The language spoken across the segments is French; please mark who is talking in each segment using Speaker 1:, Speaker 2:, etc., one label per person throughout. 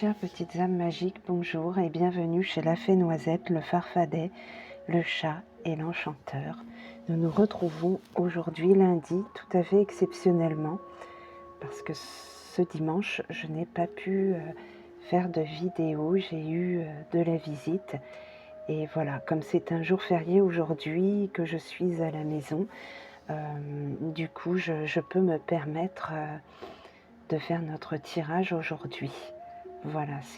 Speaker 1: chères petites âmes magiques, bonjour et bienvenue chez la Fée Noisette, le Farfadet, le chat et l'enchanteur. Nous nous retrouvons aujourd'hui lundi, tout à fait exceptionnellement, parce que ce dimanche, je n'ai pas pu faire de vidéo, j'ai eu de la visite. Et voilà, comme c'est un jour férié aujourd'hui, que je suis à la maison, du coup, je peux me permettre de faire notre tirage aujourd'hui. Voilà, ce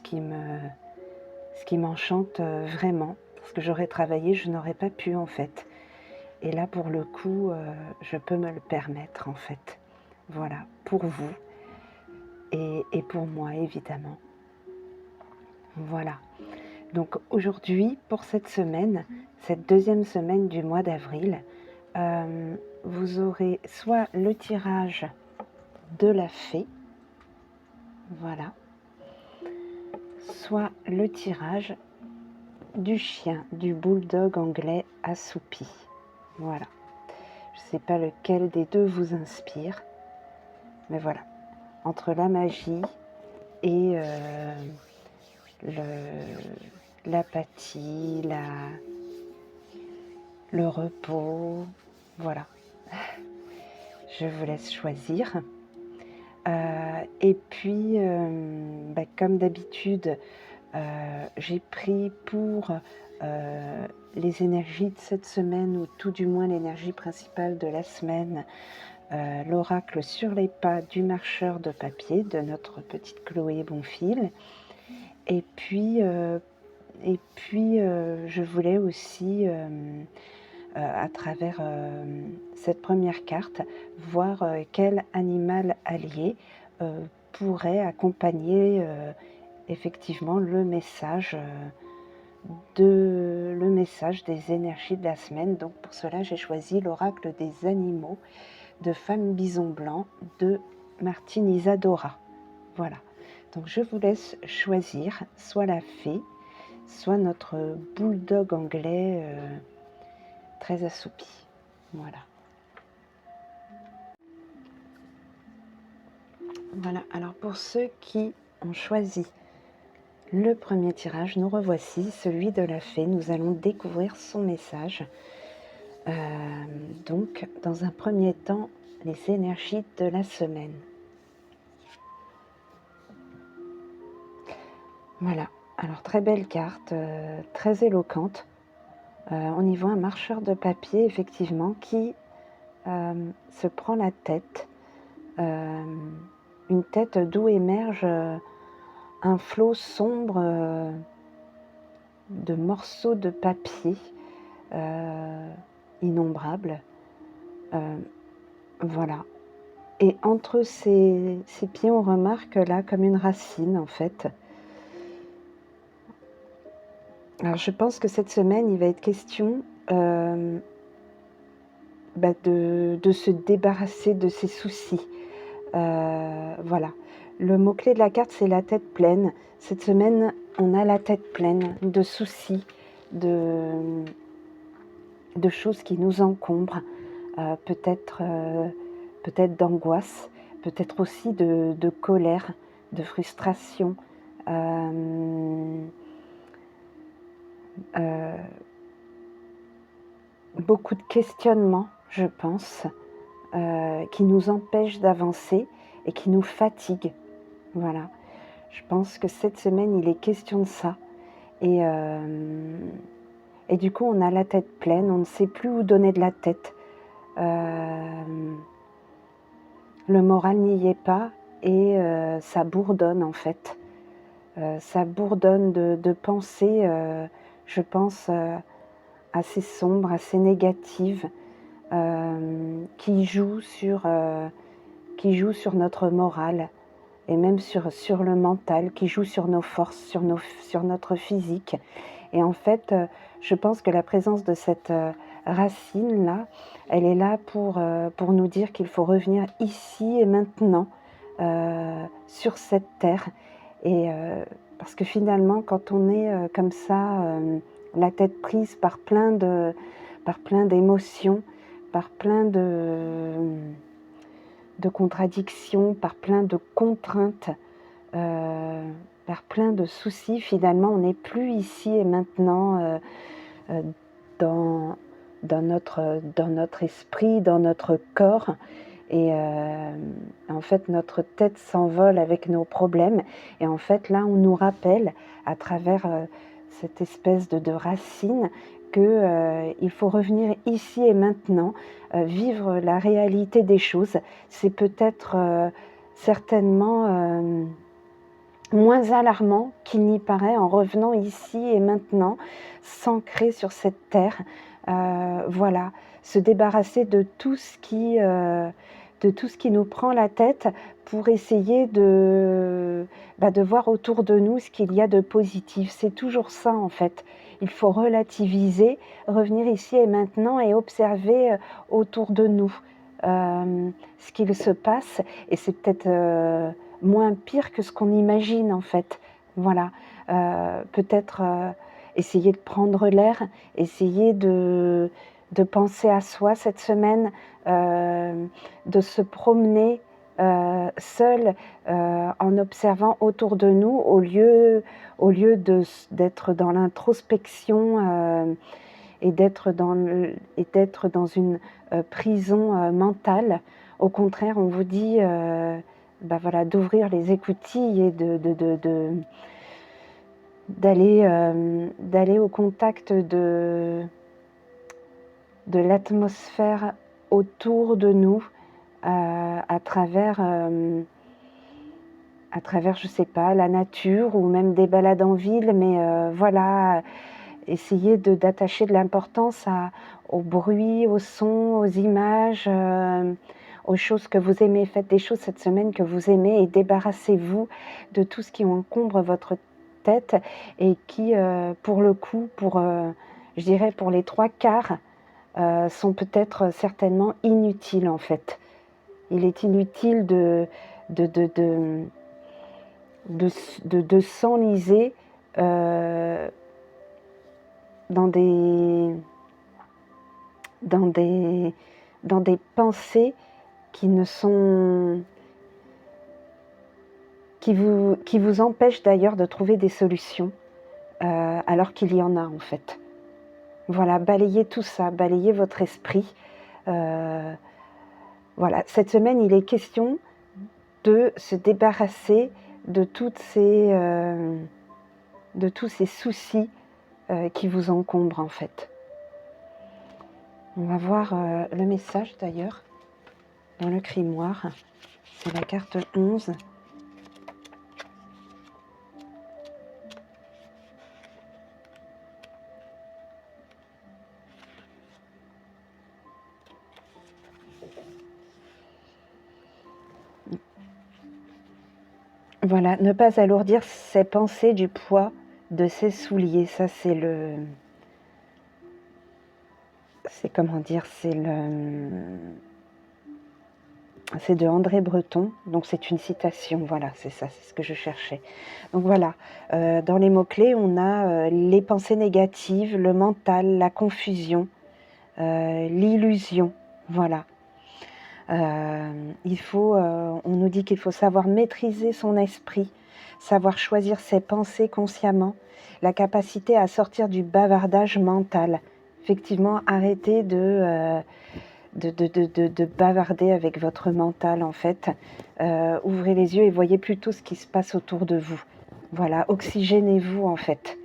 Speaker 1: qui m'enchante vraiment, parce que j'aurais travaillé, je n'aurais pas pu en fait. Et là, pour le coup, je peux me le permettre en fait. Voilà, pour vous et pour moi évidemment. Voilà. Donc aujourd'hui, pour cette semaine, cette deuxième semaine du mois d'avril, vous aurez soit le tirage de la fée, voilà, soit le tirage du chien, du bulldog anglais assoupi. Voilà. Je ne sais pas lequel des deux vous inspire, mais voilà. Entre la magie et l'apathie, le repos, voilà. Je vous laisse choisir. Et puis, comme d'habitude, j'ai pris pour les énergies de cette semaine, ou tout du moins l'énergie principale de la semaine, l'oracle sur les pas du marcheur de papier de notre petite Chloé Bonfil. Et puis, je voulais aussi, à travers cette première carte, voir quel animal allié pourrait accompagner effectivement le message des énergies de la semaine. Donc pour cela, j'ai choisi l'oracle des animaux de Femme Bison Blanc de Martine Isadora. Voilà. Donc je vous laisse choisir soit la fée, soit notre bulldog anglais très assoupi. Voilà. Voilà. Alors pour ceux qui ont choisi le premier tirage, nous revoici, celui de la fée. Nous allons découvrir son message. Donc, dans un premier temps, les énergies de la semaine. Voilà. Alors, très belle carte, très éloquente. On y voit un marcheur de papier, effectivement, qui se prend la tête. Une tête d'où émerge un flot sombre de morceaux de papier innombrables. Voilà. Et entre ses pieds, on remarque là comme une racine en fait. Alors je pense que cette semaine, il va être question de se débarrasser de ses soucis. Voilà. Le mot-clé de la carte, c'est la tête pleine. Cette semaine, on a la tête pleine de soucis, de choses qui nous encombrent, peut-être d'angoisse, peut-être aussi de colère, de frustration, beaucoup de questionnements, je pense, qui nous empêchent d'avancer et qui nous fatiguent. Voilà. Je pense que cette semaine, il est question de ça. Et du coup, on a la tête pleine, on ne sait plus où donner de la tête. Le moral n'y est pas et ça bourdonne en fait. Ça bourdonne de pensées, je pense, assez sombres, assez négatives, qui jouent sur notre morale et même sur le mental, qui jouent sur nos forces, sur notre physique. Et en fait, je pense que la présence de cette racine-là, elle est là pour nous dire qu'il faut revenir ici et maintenant, sur cette terre. Et parce que finalement, quand on est comme ça, la tête prise par plein d'émotions, par plein de contradictions, par plein de contraintes, par plein de soucis. Finalement, on n'est plus ici et maintenant dans notre esprit, dans notre corps. Et en fait, notre tête s'envole avec nos problèmes. Et en fait, là, on nous rappelle, à travers cette espèce de racine, qu'il faut revenir ici et maintenant, vivre la réalité des choses. C'est peut-être certainement moins alarmant qu'il n'y paraît en revenant ici et maintenant, s'ancrer sur cette terre. Voilà, se débarrasser de tout ce qui nous prend la tête pour essayer de voir autour de nous ce qu'il y a de positif. C'est toujours ça en fait. Il faut relativiser, revenir ici et maintenant et observer autour de nous ce qu'il se passe. Et c'est peut-être moins pire que ce qu'on imagine en fait. Voilà, peut-être essayer de prendre l'air, essayer de penser à soi cette semaine, de se promener seul en observant autour de nous au lieu d'être dans l'introspection et d'être dans une prison mentale. Au contraire, on vous dit voilà, d'ouvrir les écoutilles et d'aller au contact de l'atmosphère autour de nous à travers, je sais pas, la nature ou même des balades en ville, mais voilà, essayer d'attacher de l'importance au bruit, au son, aux images, aux choses que vous aimez. Faites des choses cette semaine que vous aimez et débarrassez-vous de tout ce qui encombre votre tête et qui, pour le coup, je dirais pour les 3/4, sont peut-être certainement inutiles en fait. Il est inutile de s'enliser dans des pensées qui vous empêchent d'ailleurs de trouver des solutions alors qu'il y en a en fait. Voilà, balayez tout ça, balayez votre esprit. Voilà, cette semaine, il est question de se débarrasser de tous ces soucis qui vous encombrent en fait. On va voir le message d'ailleurs dans le grimoire. C'est la carte 11. Voilà, ne pas alourdir ses pensées du poids de ses souliers. Ça, c'est c'est de André Breton, donc c'est une citation, voilà, c'est ça, c'est ce que je cherchais. Donc voilà, dans les mots-clés, on a les pensées négatives, le mental, la confusion, l'illusion, voilà. On nous dit qu'il faut savoir maîtriser son esprit, savoir choisir ses pensées consciemment, la capacité à sortir du bavardage mental. Effectivement, arrêtez de bavarder avec votre mental en fait. Ouvrez les yeux et voyez plutôt ce qui se passe autour de vous. Voilà, oxygénez-vous en fait.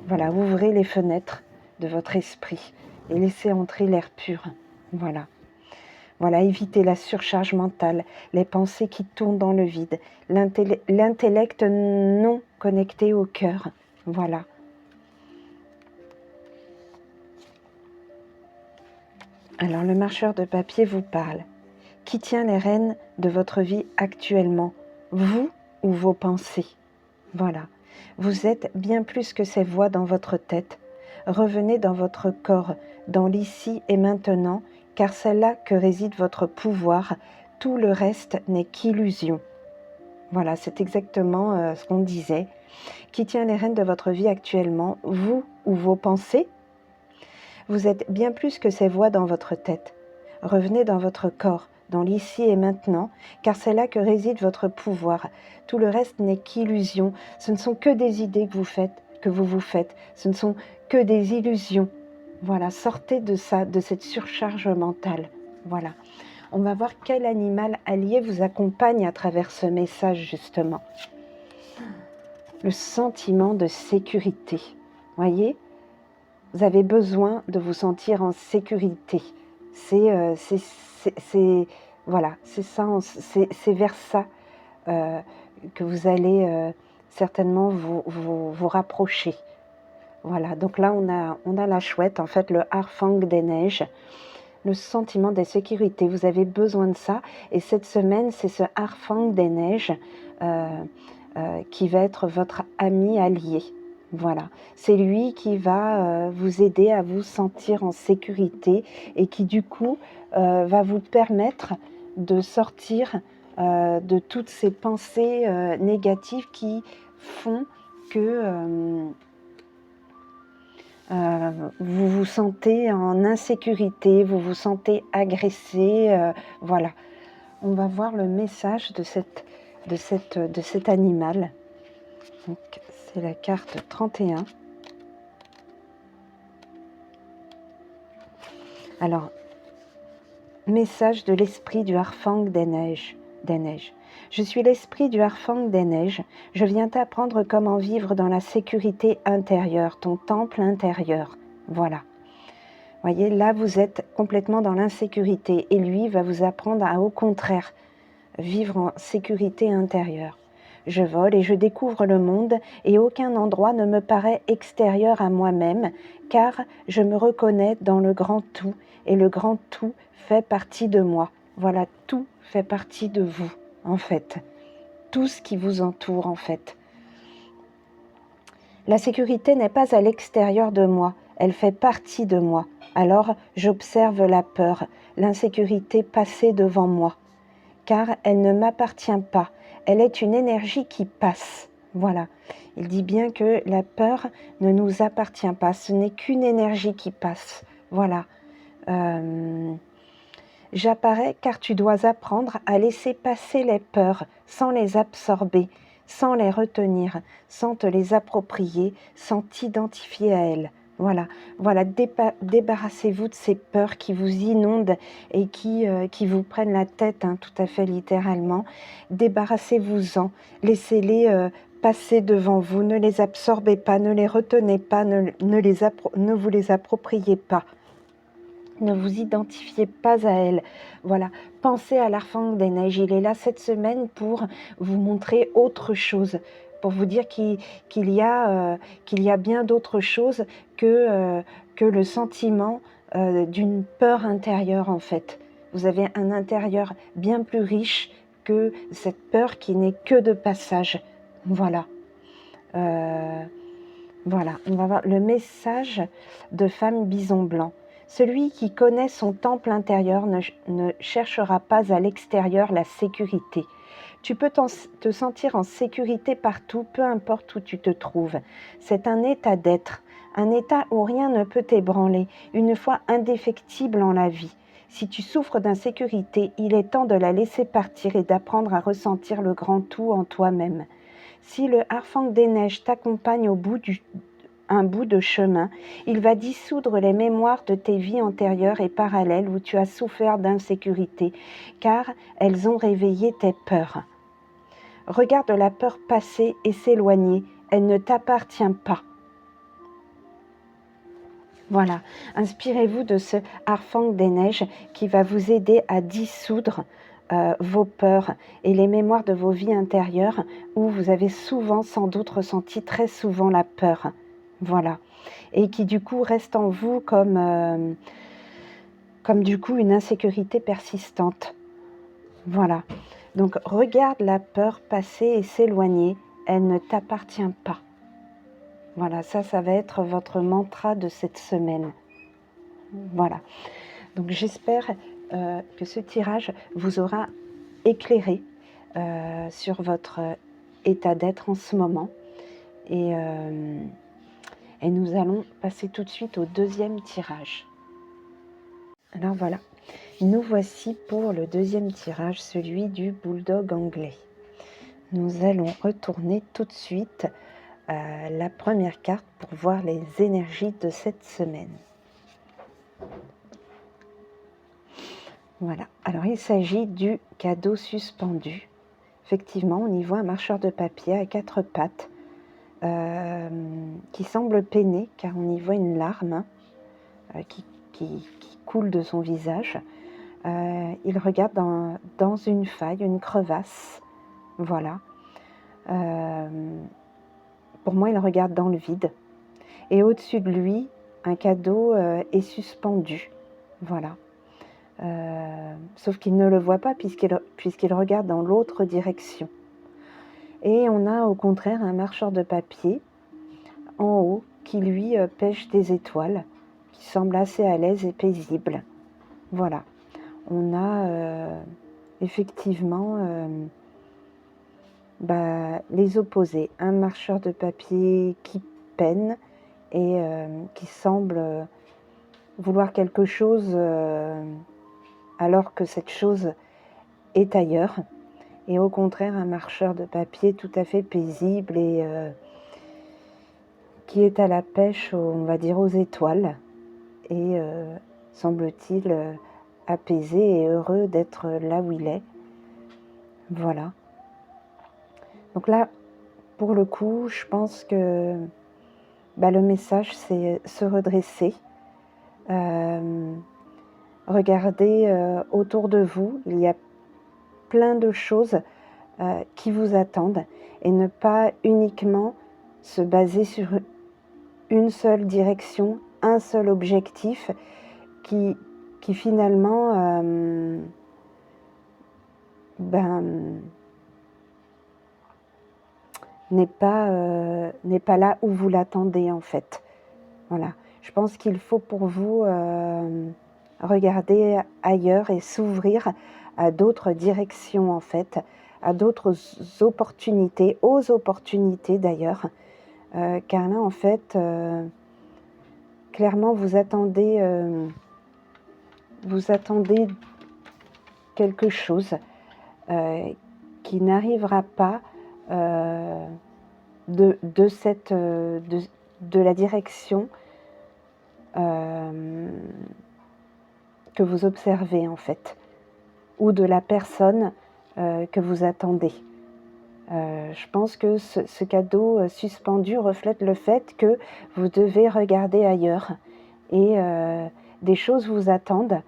Speaker 1: Voilà, ouvrez les fenêtres de votre esprit et laissez entrer l'air pur. Voilà. Voilà, évitez la surcharge mentale, les pensées qui tournent dans le vide, l'intellect non connecté au cœur. Voilà. Alors, le marcheur de papier vous parle. Qui tient les rênes de votre vie actuellement, vous ou vos pensées? Voilà. Vous êtes bien plus que ces voix dans votre tête. Revenez dans votre corps, dans l'ici et maintenant, car c'est là que réside votre pouvoir. Tout le reste n'est qu'illusion. Voilà, c'est exactement ce qu'on disait. Qui tient les rênes de votre vie actuellement, vous ou vos pensées? Vous êtes bien plus que ces voix dans votre tête. Revenez dans votre corps, dans l'ici et maintenant, car c'est là que réside votre pouvoir. Tout le reste n'est qu'illusion. Ce ne sont que des idées que vous vous faites. Ce ne sont que des illusions. Voilà, sortez de ça, de cette surcharge mentale. Voilà. On va voir quel animal allié vous accompagne à travers ce message, justement. Le sentiment de sécurité. Voyez, vous avez besoin de vous sentir en sécurité. Voilà, c'est ça, c'est vers ça que vous allez certainement vous rapprocher. Voilà, donc là on a la chouette, en fait le harfang des neiges, le sentiment de sécurité. Vous avez besoin de ça, et cette semaine c'est ce harfang des neiges qui va être votre ami allié. Voilà, c'est lui qui va vous aider à vous sentir en sécurité et qui du coup va vous permettre de sortir de toutes ces pensées négatives qui font que vous vous sentez en insécurité, vous vous sentez agressé. Voilà, on va voir le message de cet animal. Donc, c'est la carte 31. Alors, message de l'esprit du harfang des neiges. Je suis l'esprit du harfang des neiges. Je viens t'apprendre comment vivre dans la sécurité intérieure, ton temple intérieur. Voilà. Voyez, là, vous êtes complètement dans l'insécurité et lui va vous apprendre à, au contraire, vivre en sécurité intérieure. Je vole et je découvre le monde et aucun endroit ne me paraît extérieur à moi-même, car je me reconnais dans le grand tout et le grand tout fait partie de moi. Voilà, tout fait partie de vous, en fait. Tout ce qui vous entoure, en fait. La sécurité n'est pas à l'extérieur de moi, elle fait partie de moi. Alors j'observe la peur, l'insécurité passer devant moi, car elle ne m'appartient pas. Elle est une énergie qui passe. Voilà. Il dit bien que la peur ne nous appartient pas. Ce n'est qu'une énergie qui passe. Voilà. J'apparais car tu dois apprendre à laisser passer les peurs sans les absorber, sans les retenir, sans te les approprier, sans t'identifier à elles. Voilà, voilà, débarrassez-vous de ces peurs qui vous inondent et qui vous prennent la tête, hein, tout à fait littéralement. Débarrassez-vous-en, laissez-les passer devant vous, ne les absorbez pas, ne les retenez pas, ne vous les appropriez pas. Ne vous identifiez pas à elle. Voilà, pensez à l'Harfang des neiges. Il est là cette semaine pour vous montrer autre chose, pour vous dire qu'il y a bien d'autres choses que le sentiment d'une peur intérieure, en fait. Vous avez un intérieur bien plus riche que cette peur qui n'est que de passage. Voilà. Voilà, on va voir le message de Femme Bison Blanc. Celui qui connaît son temple intérieur ne cherchera pas à l'extérieur la sécurité. Tu peux te sentir en sécurité partout, peu importe où tu te trouves. C'est un état d'être, un état où rien ne peut t'ébranler, une foi indéfectible en la vie. Si tu souffres d'insécurité, il est temps de la laisser partir et d'apprendre à ressentir le grand tout en toi-même. Si le harfang des neiges t'accompagne au bout un bout de chemin, il va dissoudre les mémoires de tes vies antérieures et parallèles où tu as souffert d'insécurité, car elles ont réveillé tes peurs. Regarde la peur passer et s'éloigner, elle ne t'appartient pas. Voilà, inspirez-vous de ce harfang des neiges qui va vous aider à dissoudre vos peurs et les mémoires de vos vies intérieures où vous avez souvent, sans doute, ressenti très souvent la peur. Voilà. Et qui du coup reste en vous comme du coup une insécurité persistante. Voilà. Donc regarde la peur passer et s'éloigner, elle ne t'appartient pas. Voilà, ça va être votre mantra de cette semaine. Voilà. Donc j'espère que ce tirage vous aura éclairé sur votre état d'être en ce moment. Et nous allons passer tout de suite au deuxième tirage. Alors voilà, Nous voici pour le deuxième tirage, celui du bulldog anglais. Nous allons retourner tout de suite à la première carte pour voir les énergies de cette semaine. Voilà, alors il s'agit du cadeau suspendu. Effectivement, on y voit un marcheur de papier à 4 pattes qui semble peiner car on y voit une larme qui coule de son visage. Il regarde dans une faille, une crevasse. Voilà. Pour moi, il regarde dans le vide. Et au-dessus de lui, un cadeau est suspendu. Voilà. Sauf qu'il ne le voit pas puisqu'il regarde dans l'autre direction. Et on a au contraire un marcheur de papier en haut qui lui pêche des étoiles, qui semble assez à l'aise et paisible. Voilà. On a effectivement les opposés. Un marcheur de papier qui peine et qui semble vouloir quelque chose alors que cette chose est ailleurs. Et au contraire, un marcheur de papier tout à fait paisible et qui est à la pêche, on va dire, aux étoiles. Et semble-t-il apaisé et heureux d'être là où il est. Voilà. Donc là, pour le coup, je pense que le message, c'est se redresser. Regardez autour de vous, il y a plein de choses qui vous attendent et ne pas uniquement se baser sur une seule direction, un seul objectif qui finalement n'est pas là où vous l'attendez en fait. Voilà. Je pense qu'il faut pour vous regarder ailleurs et s'ouvrir à d'autres directions en fait, à d'autres opportunités, aux opportunités d'ailleurs, car là en fait, clairement vous attendez quelque chose qui n'arrivera pas de la direction que vous observez en fait, ou de la personne que vous attendez. Je pense que ce cadeau suspendu reflète le fait que vous devez regarder ailleurs et des choses vous attendent,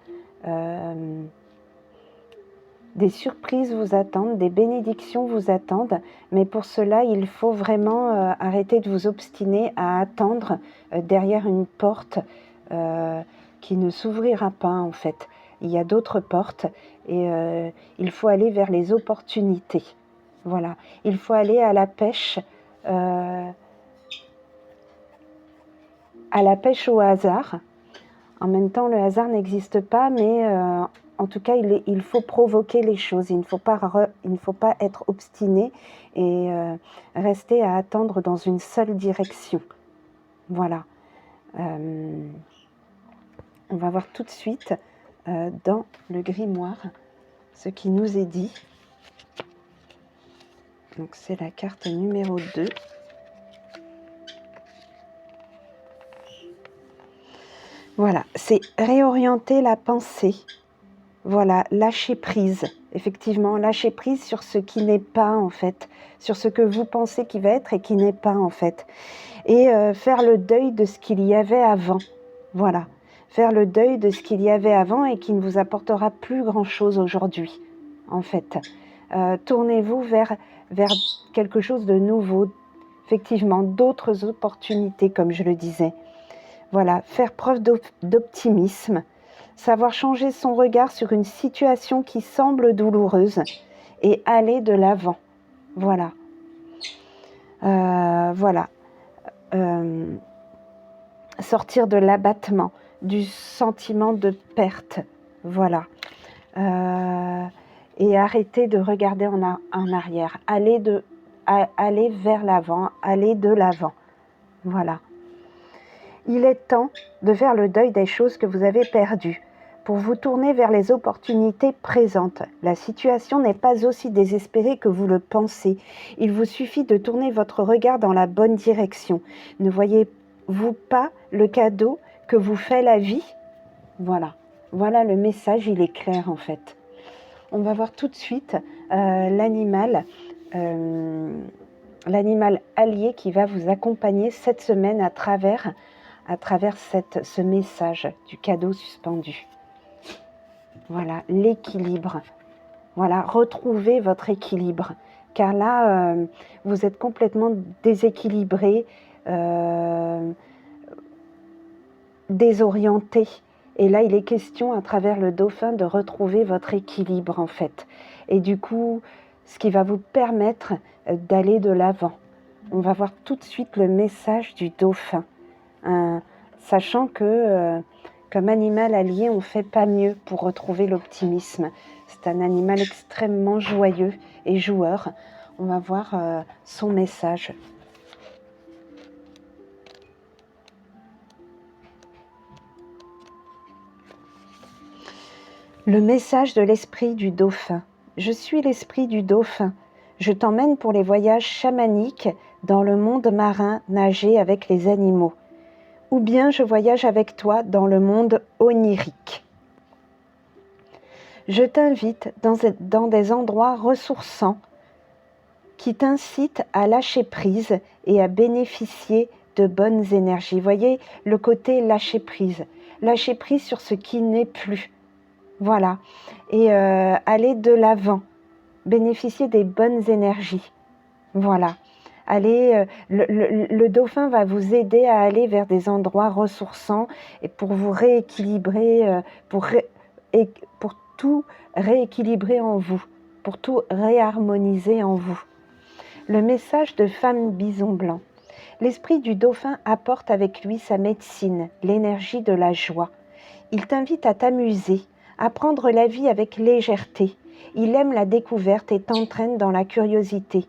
Speaker 1: des surprises vous attendent, des bénédictions vous attendent, mais pour cela, il faut vraiment arrêter de vous obstiner à attendre derrière une porte qui ne s'ouvrira pas en fait. Il y a d'autres portes et il faut aller vers les opportunités. Voilà, il faut aller à la pêche au hasard. En même temps, le hasard n'existe pas, mais en tout cas, il faut provoquer les choses. Il ne faut pas être obstiné et rester à attendre dans une seule direction. Voilà. On va voir tout de suite dans le grimoire ce qui nous est dit. Donc, c'est la carte numéro 2. Voilà, c'est réorienter la pensée. Voilà, lâcher prise. Effectivement, lâcher prise sur ce qui n'est pas en fait, sur ce que vous pensez qui va être et qui n'est pas en fait. Et faire le deuil de ce qu'il y avait avant. Voilà, faire le deuil de ce qu'il y avait avant et qui ne vous apportera plus grand-chose aujourd'hui, en fait. Tournez-vous vers quelque chose de nouveau, effectivement, d'autres opportunités, comme je le disais. Voilà, faire preuve d'optimisme, savoir changer son regard sur une situation qui semble douloureuse et aller de l'avant. Voilà. Sortir de l'abattement, du sentiment de perte. Voilà. Et arrêter de regarder en arrière. Aller vers l'avant, aller de l'avant. Voilà. Il est temps de faire le deuil des choses que vous avez perdues pour vous tourner vers les opportunités présentes. La situation n'est pas aussi désespérée que vous le pensez. Il vous suffit de tourner votre regard dans la bonne direction. Ne voyez-vous pas le cadeau que vous fait la vie? Voilà. Voilà le message, il est clair en fait. On va voir tout de suite l'animal allié qui va vous accompagner cette semaine à travers ce message du cadeau suspendu. Voilà, l'équilibre. Voilà, retrouvez votre équilibre. Car là, vous êtes complètement déséquilibré, désorienté. Et là, il est question, à travers le dauphin, de retrouver votre équilibre, en fait. Et du coup, ce qui va vous permettre d'aller de l'avant. On va voir tout de suite le message du dauphin. Sachant que, comme animal allié, on ne fait pas mieux pour retrouver l'optimisme. C'est un animal extrêmement joyeux et joueur. On va voir son message. Le message de l'esprit du dauphin. Je suis l'esprit du dauphin. Je t'emmène pour les voyages chamaniques dans le monde marin nager avec les animaux. Ou bien je voyage avec toi dans le monde onirique. Je t'invite dans des endroits ressourçants qui t'incitent à lâcher prise et à bénéficier de bonnes énergies. Voyez le côté lâcher prise sur ce qui n'est plus. Voilà, et aller de l'avant, bénéficier des bonnes énergies. Voilà, le dauphin va vous aider à aller vers des endroits ressourçants et pour vous rééquilibrer, pour tout rééquilibrer en vous, pour tout réharmoniser en vous. Le message de femme bison blanc. L'esprit du dauphin apporte avec lui sa médecine, l'énergie de la joie. Il t'invite à t'amuser, à prendre la vie avec légèreté. Il aime la découverte et t'entraîne dans la curiosité.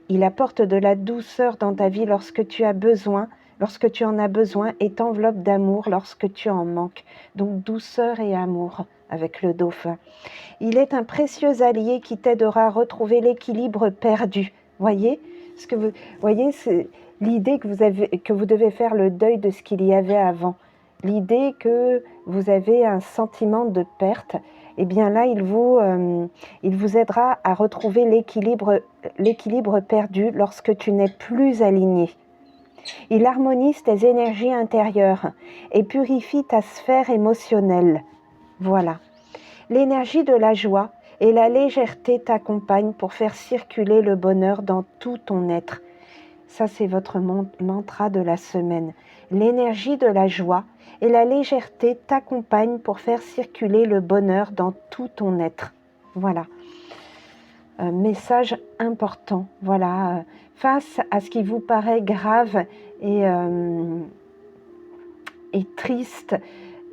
Speaker 1: Il apporte de la douceur dans ta vie lorsque tu en as besoin et t'enveloppe d'amour lorsque tu en manques. Donc douceur et amour avec le dauphin. Il est un précieux allié qui t'aidera à retrouver l'équilibre perdu. Voyez, c'est l'idée que vous devez faire le deuil de ce qu'il y avait avant. L'idée que vous avez un sentiment de perte, eh bien là, il vous aidera à retrouver l'équilibre perdu lorsque tu n'es plus aligné. Il harmonise tes énergies intérieures et purifie ta sphère émotionnelle. Voilà. L'énergie de la joie et la légèreté t'accompagnent pour faire circuler le bonheur dans tout ton être. Ça, c'est votre mantra de la semaine. L'énergie de la joie et la légèreté t'accompagnent pour faire circuler le bonheur dans tout ton être. Voilà. Un message important. Voilà. Face à ce qui vous paraît grave et triste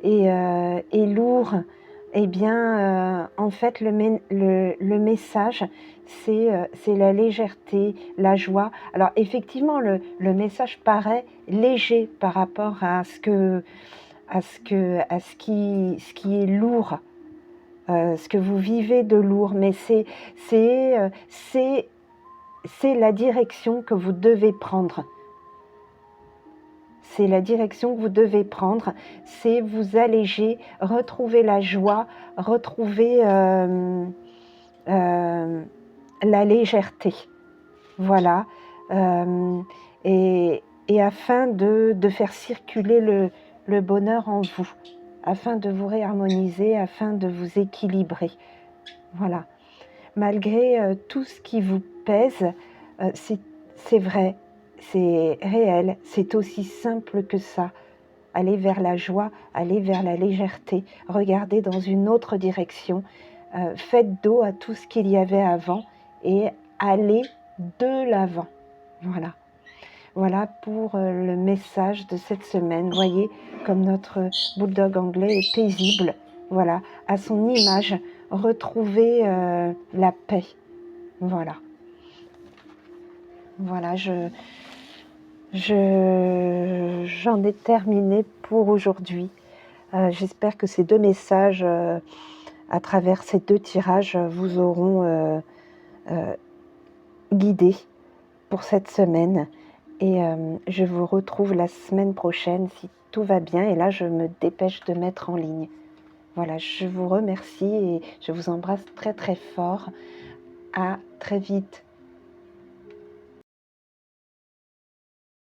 Speaker 1: et lourd, eh bien, en fait, le message, c'est la légèreté, la joie. Alors, effectivement, le message paraît léger par rapport à ce qui est lourd, ce que vous vivez de lourd, mais c'est la direction que vous devez prendre. C'est la direction que vous devez prendre, c'est vous alléger, retrouver la joie, retrouver la légèreté. Voilà. Et afin de faire circuler le bonheur en vous, afin de vous réharmoniser, afin de vous équilibrer. Voilà. Malgré tout ce qui vous pèse, c'est vrai. C'est réel, c'est aussi simple que ça. Aller vers la joie, aller vers la légèreté, regardez dans une autre direction, faites dos à tout ce qu'il y avait avant et allez de l'avant. Voilà. Voilà pour le message de cette semaine. Vous voyez comme notre bulldog anglais est paisible. Voilà, à son image, retrouver la paix. Voilà. Voilà, j'en ai terminé pour aujourd'hui. J'espère que ces 2 messages, à travers ces 2 tirages, vous auront, guidé pour cette semaine et je vous retrouve la semaine prochaine si tout va bien et là, je me dépêche de mettre en ligne. Voilà, je vous remercie et je vous embrasse très, très fort. À très vite.